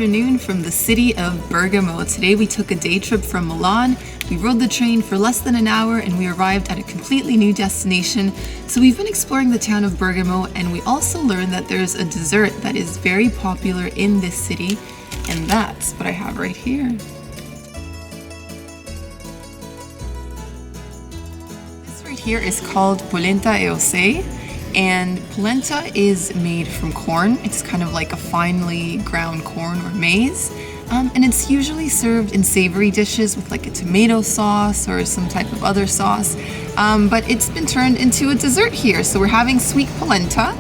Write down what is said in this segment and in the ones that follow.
afternoon from the city of Bergamo. Today we took a day trip from Milan. We rode the train for less than an hour and we arrived at a completely new destination. So we've been exploring the town of Bergamo, and we also learned that there's a dessert that is very popular in this city, and that's what I have right here. This right here is called Polenta e osei. And polenta is made from corn. It's kind of like a finely ground corn or maize. And it's usually served in savory dishes with like a tomato sauce or some type of other sauce. But it's been turned into a dessert here. So we're having sweet polenta.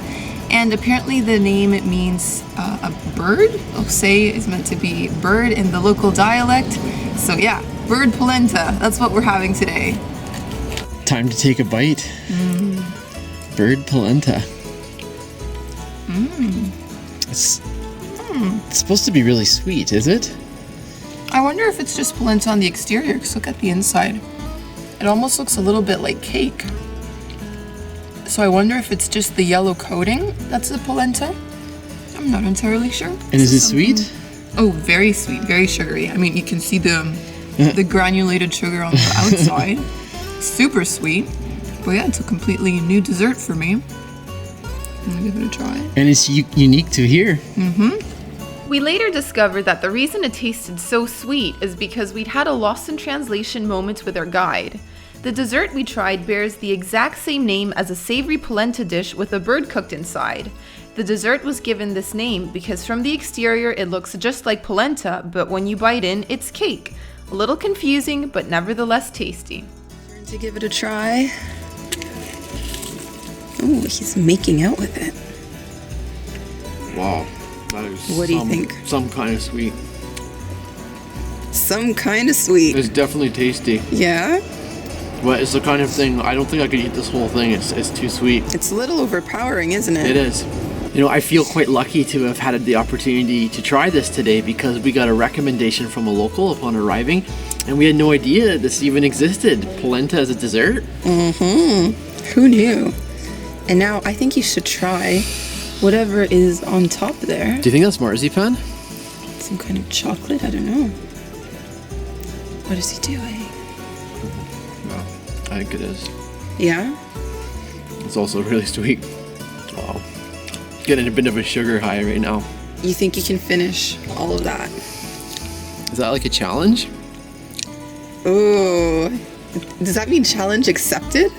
And apparently the name, it means a bird. Osei is meant to be bird in the local dialect. So yeah, bird polenta. That's what we're having today. Time to take a bite. Bird polenta. It's supposed to be really sweet, is it? I wonder if it's just polenta on the exterior, because look at the inside. It almost looks a little bit like cake. So I wonder if it's just the yellow coating that's the polenta. I'm not entirely sure. And is it sweet? Oh, very sweet, very sugary. I mean, you can see the granulated sugar on the outside. Super sweet. But yeah, it's a completely new dessert for me. I'm gonna give it a try. And it's unique to here. We later discovered that the reason it tasted so sweet is because we'd had a lost in translation moment with our guide. The dessert we tried bears the exact same name as a savory polenta dish with a bird cooked inside. The dessert was given this name because from the exterior it looks just like polenta, but when you bite in, it's cake. A little confusing, but nevertheless tasty. Turn to give it a try. Oh, he's making out with it. Wow. That is what do you think? Some kind of sweet. Some kind of sweet. It's definitely tasty. Yeah? But it's the kind of thing, I don't think I could eat this whole thing. It's too sweet. It's a little overpowering, isn't it? It is. You know, I feel quite lucky to have had the opportunity to try this today because we got a recommendation from a local upon arriving, and we had no idea this even existed. Polenta as a dessert. Who knew? And now I think you should try whatever is on top there. Do you think that's marzipan? Some kind of chocolate? I don't know. What is he doing? No, I think it is. Yeah? It's also really sweet. Wow. Getting a bit of a sugar high right now. You think you can finish all of that? Is that like a challenge? Ooh. Does that mean challenge accepted?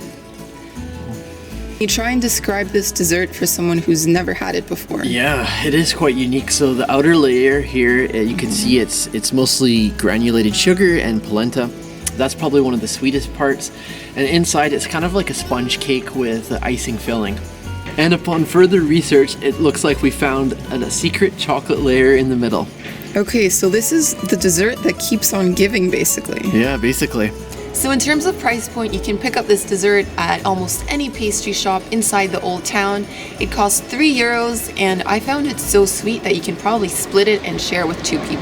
You try and describe this dessert for someone who's never had it before. Yeah, it is quite unique. So the outer layer here, you can see it's mostly granulated sugar and polenta. That's probably one of the sweetest parts. And inside, it's kind of like a sponge cake with icing filling. And upon further research, it looks like we found a secret chocolate layer in the middle. Okay, so this is the dessert that keeps on giving, basically. Yeah, basically. So in terms of price point, you can pick up this dessert at almost any pastry shop inside the old town. It costs €3, and I found it so sweet that you can probably split it and share with 2 people.